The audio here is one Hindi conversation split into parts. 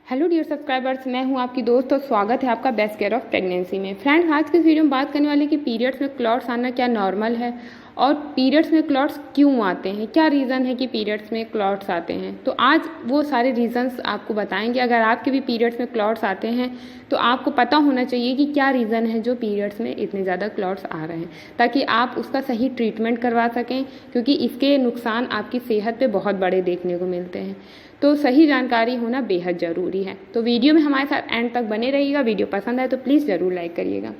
हेलो डियर सब्सक्राइबर्स, मैं हूं आपकी दोस्त और स्वागत है आपका बेस्ट केयर ऑफ प्रेगनेंसी में। फ्रेंड्स, आज के इस वीडियो में बात करने वाले कि पीरियड्स में क्लॉट्स आना क्या नॉर्मल है और पीरियड्स में क्लॉट्स क्यों आते हैं, क्या रीज़न है कि पीरियड्स में क्लॉट्स आते हैं। तो आज वो सारे रीज़न्स आपको बताएंगे। अगर आपके भी पीरियड्स में क्लॉट्स आते हैं तो आपको पता होना चाहिए कि क्या रीज़न है जो पीरियड्स में इतने ज़्यादा क्लॉट्स आ रहे हैं, ताकि आप उसका सही ट्रीटमेंट करवा सकें, क्योंकि इसके नुकसान आपकी सेहत पे बहुत बड़े देखने को मिलते हैं। तो सही जानकारी होना बेहद ज़रूरी है। तो वीडियो में हमारे साथ एंड तक बने रहिएगा। वीडियो पसंद आए तो प्लीज़ ज़रूर लाइक करिएगा।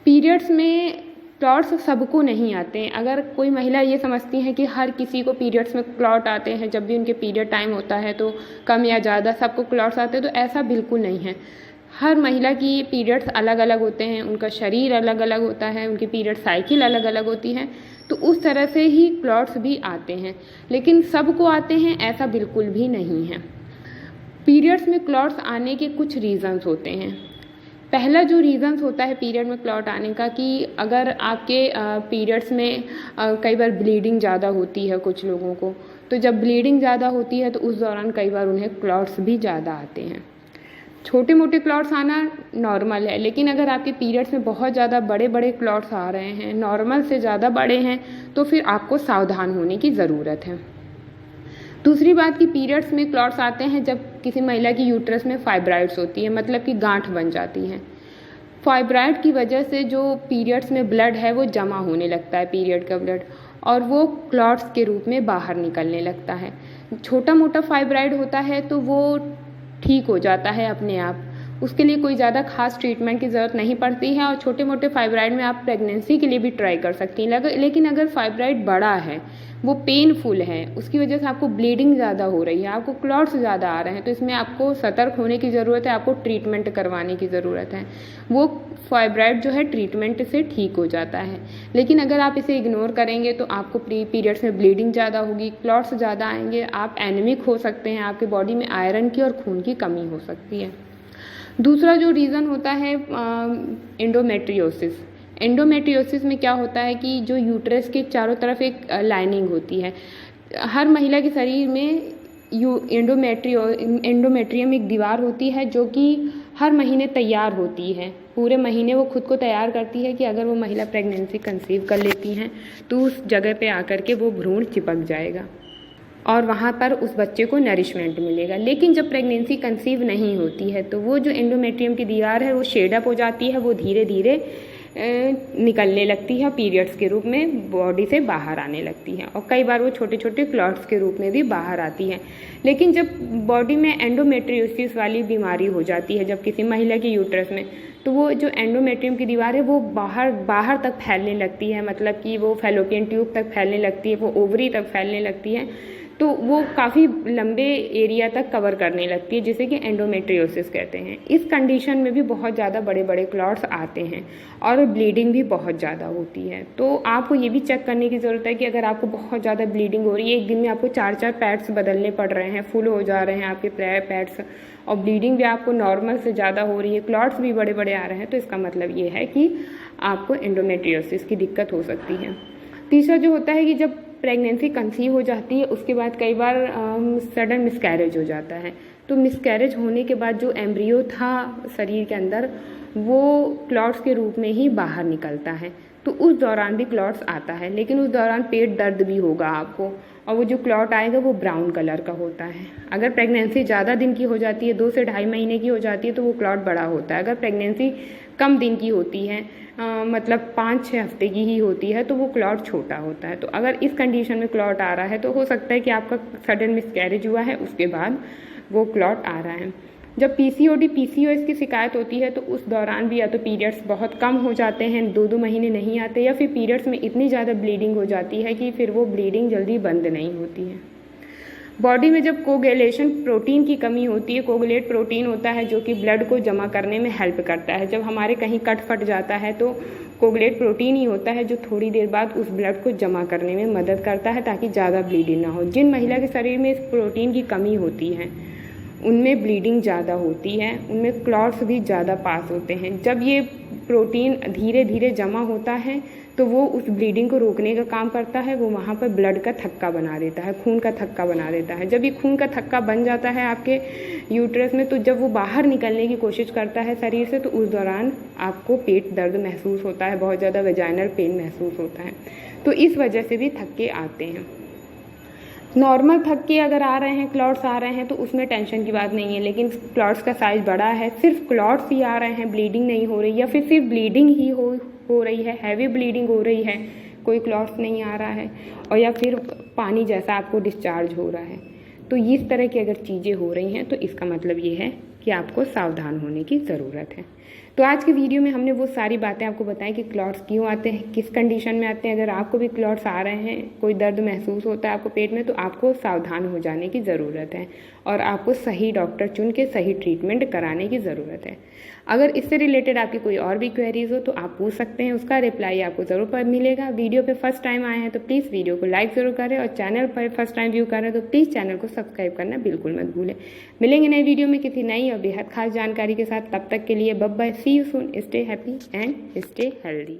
पीरियड्स में क्लॉट्स सबको नहीं आते हैं। अगर कोई महिला ये समझती है कि हर किसी को पीरियड्स में क्लॉट आते हैं, जब भी उनके पीरियड टाइम होता है तो कम या ज़्यादा सबको क्लॉट्स आते हैं, तो ऐसा बिल्कुल नहीं है। हर महिला की पीरियड्स अलग अलग होते हैं, उनका शरीर अलग अलग होता है, उनकी पीरियड साइकिल अलग अलग होती है, तो उस तरह से ही क्लॉट्स भी आते हैं। लेकिन सबको आते हैं ऐसा बिल्कुल भी नहीं है। पीरियड्स में क्लॉट्स आने के कुछ रीज़न्स होते हैं। पहला जो रीज़न्स होता है पीरियड में क्लॉट आने का, कि अगर आपके पीरियड्स में कई बार ब्लीडिंग ज़्यादा होती है कुछ लोगों को, तो जब ब्लीडिंग ज़्यादा होती है तो उस दौरान कई बार उन्हें क्लॉट्स भी ज़्यादा आते हैं। छोटे मोटे क्लॉट्स आना नॉर्मल है, लेकिन अगर आपके पीरियड्स में बहुत ज़्यादा बड़े बड़े क्लॉट्स आ रहे हैं, नॉर्मल से ज़्यादा बड़े हैं, तो फिर आपको सावधान होने की ज़रूरत है। दूसरी बात कि पीरियड्स में क्लॉट्स आते हैं जब किसी महिला की यूट्रस में फाइब्राइड्स होती है, मतलब कि गांठ बन जाती हैं। फाइब्राइड की वजह से जो पीरियड्स में ब्लड है वो जमा होने लगता है, पीरियड का ब्लड, और वो क्लॉट्स के रूप में बाहर निकलने लगता है। छोटा मोटा फाइब्राइड होता है तो वो ठीक हो जाता है अपने आप, उसके लिए कोई ज़्यादा खास ट्रीटमेंट की ज़रूरत नहीं पड़ती है। और छोटे मोटे फाइब्राइड में आप प्रेगनेंसी के लिए भी ट्राई कर सकती हैं। लेकिन अगर फाइब्राइड बड़ा है, वो पेनफुल है, उसकी वजह से आपको ब्लीडिंग ज़्यादा हो रही है, आपको क्लॉट्स ज़्यादा आ रहे हैं, तो इसमें आपको सतर्क होने की ज़रूरत है, आपको ट्रीटमेंट करवाने की ज़रूरत है। वो फाइब्राइड जो है ट्रीटमेंट से ठीक हो जाता है। लेकिन अगर आप इसे इग्नोर करेंगे तो आपको पीरियड्स में ब्लीडिंग ज़्यादा होगी, क्लॉट्स ज़्यादा आएंगे, आप एनीमिक हो सकते हैं, आपके बॉडी में आयरन की और खून की कमी हो सकती है। दूसरा जो रीज़न होता है एंडोमेट्रियोसिस। एंडोमेट्रियोसिस में क्या होता है कि जो यूट्रस के चारों तरफ एक लाइनिंग होती है। हर महिला के शरीर में एंडोमेट्रियम एक दीवार होती है जो कि हर महीने तैयार होती है। पूरे महीने वो खुद को तैयार करती है कि अगर वो महिला प्रेगनेंसी कंसीव कर लेती हैं तो उस जगह पे आकर के वो भ्रूण चिपक जाएगा और वहाँ पर उस बच्चे को नरिशमेंट मिलेगा। लेकिन जब प्रेगनेंसी कंसीव नहीं होती है तो वो जो एंडोमेट्रियम की दीवार है वो शेड अप हो जाती है, वो धीरे धीरे निकलने लगती है, पीरियड्स के रूप में बॉडी से बाहर आने लगती है, और कई बार वो छोटे छोटे क्लॉट्स के रूप में भी बाहर आती है। लेकिन जब बॉडी में एंडोमेट्रियोसिस वाली बीमारी हो जाती है, जब किसी महिला की यूट्रस में, तो वो जो एंडोमेट्रियम की दीवार है वो बाहर तक फैलने लगती है, मतलब कि वो फैलोपियन ट्यूब तक फैलने लगती है, वो ओवरी तक फैलने लगती है, तो वो काफ़ी लंबे एरिया तक कवर करने लगती है, जिसे कि एंडोमेट्रियोसिस कहते हैं। इस कंडीशन में भी बहुत ज़्यादा बड़े बड़े क्लॉट्स आते हैं और ब्लीडिंग भी बहुत ज़्यादा होती है। तो आपको ये भी चेक करने की ज़रूरत है कि अगर आपको बहुत ज़्यादा ब्लीडिंग हो रही है, एक दिन में आपको 4-4 पैड्स बदलने पड़ रहे हैं, फुल हो जा रहे हैं आपके पैड्स, और ब्लीडिंग भी आपको नॉर्मल से ज़्यादा हो रही है, क्लॉट्स भी बड़े बड़े आ रहे हैं, तो इसका मतलब ये है कि आपको एंडोमेट्रियोसिस की दिक्कत हो सकती है। तीसरा जो होता है कि जब प्रेगनेंसी कंसीव हो जाती है उसके बाद कई बार सडन मिसकैरेज हो जाता है। तो मिसकैरेज होने के बाद जो एम्ब्रियो था शरीर के अंदर वो क्लॉट्स के रूप में ही बाहर निकलता है, तो उस दौरान भी क्लॉट्स आता है। लेकिन उस दौरान पेट दर्द भी होगा आपको, और वो जो क्लॉट आएगा वो ब्राउन कलर का होता है। अगर प्रेगनेंसी ज़्यादा दिन की हो जाती है, 2 से ढाई महीने की हो जाती है, तो वो क्लॉट बड़ा होता है। अगर प्रेगनेंसी कम दिन की होती है, मतलब 5-6 हफ्ते की ही होती है, तो वो क्लॉट छोटा होता है। तो अगर इस कंडीशन में क्लॉट आ रहा है तो हो सकता है कि आपका सडन मिसकैरेज हुआ है, उसके बाद वो क्लॉट आ रहा है। जब पीसीओडी पीसीओएस की शिकायत होती है तो उस दौरान भी या तो पीरियड्स बहुत कम हो जाते हैं, 2-2 महीने नहीं आते, या फिर पीरियड्स में इतनी ज़्यादा ब्लीडिंग हो जाती है कि फिर वो ब्लीडिंग जल्दी बंद नहीं होती है। बॉडी में जब कोगुलेशन प्रोटीन की कमी होती है, कोगुलेट प्रोटीन होता है जो कि ब्लड को जमा करने में हेल्प करता है। जब हमारे कहीं कट फट जाता है तो कोगुलेट प्रोटीन ही होता है जो थोड़ी देर बाद उस ब्लड को जमा करने में मदद करता है ताकि ज़्यादा ब्लीडिंग ना हो। जिन महिला के शरीर में इस प्रोटीन की कमी होती है उनमें ब्लीडिंग ज़्यादा होती है, उनमें क्लॉट्स भी ज़्यादा पास होते हैं। जब ये प्रोटीन धीरे धीरे जमा होता है तो वो उस ब्लीडिंग को रोकने का काम करता है। वो वहाँ पर ब्लड का थक्का बना देता है, खून का थक्का बना देता है। जब ये खून का थक्का बन जाता है आपके यूट्रस में, तो जब वो बाहर निकलने की कोशिश करता है शरीर से, तो उस दौरान आपको पेट दर्द महसूस होता है, बहुत ज़्यादा वेजाइनल पेन महसूस होता है। तो इस वजह से भी थक्के आते हैं। नॉर्मल थक्के अगर आ रहे हैं, क्लॉट्स आ रहे हैं, तो उसमें टेंशन की बात नहीं है। लेकिन क्लॉट्स का साइज़ बड़ा है, सिर्फ क्लॉट्स ही आ रहे हैं, ब्लीडिंग नहीं हो रही, या फिर सिर्फ ब्लीडिंग ही हो रही है, हैवी ब्लीडिंग हो रही है, कोई क्लॉट्स नहीं आ रहा है, और या फिर पानी जैसा आपको डिस्चार्ज हो रहा है, तो इस तरह की अगर चीज़ें हो रही हैं तो इसका मतलब ये है कि आपको सावधान होने की ज़रूरत है। तो आज के वीडियो में हमने वो सारी बातें आपको बताई कि क्लॉट्स क्यों आते हैं, किस कंडीशन में आते हैं। अगर आपको भी क्लॉट्स आ रहे हैं, कोई दर्द महसूस होता है आपको पेट में, तो आपको सावधान हो जाने की ज़रूरत है और आपको सही डॉक्टर चुन के सही ट्रीटमेंट कराने की ज़रूरत है। अगर इससे रिलेटेड आपकी कोई और भी क्वेरीज़ हो तो आप पूछ सकते हैं, उसका रिप्लाई आपको ज़रूर मिलेगा। वीडियो पे फर्स्ट टाइम आए हैं तो प्लीज़ वीडियो को लाइक ज़रूर करें, और चैनल पर फर्स्ट टाइम व्यू कर रहे हैं तो प्लीज़ चैनल को सब्सक्राइब करना बिल्कुल मत भूलें। मिलेंगे नए वीडियो में किसी नई और बेहद खास जानकारी के साथ। तब तक के लिए bye bye, see you soon, stay happy and stay healthy.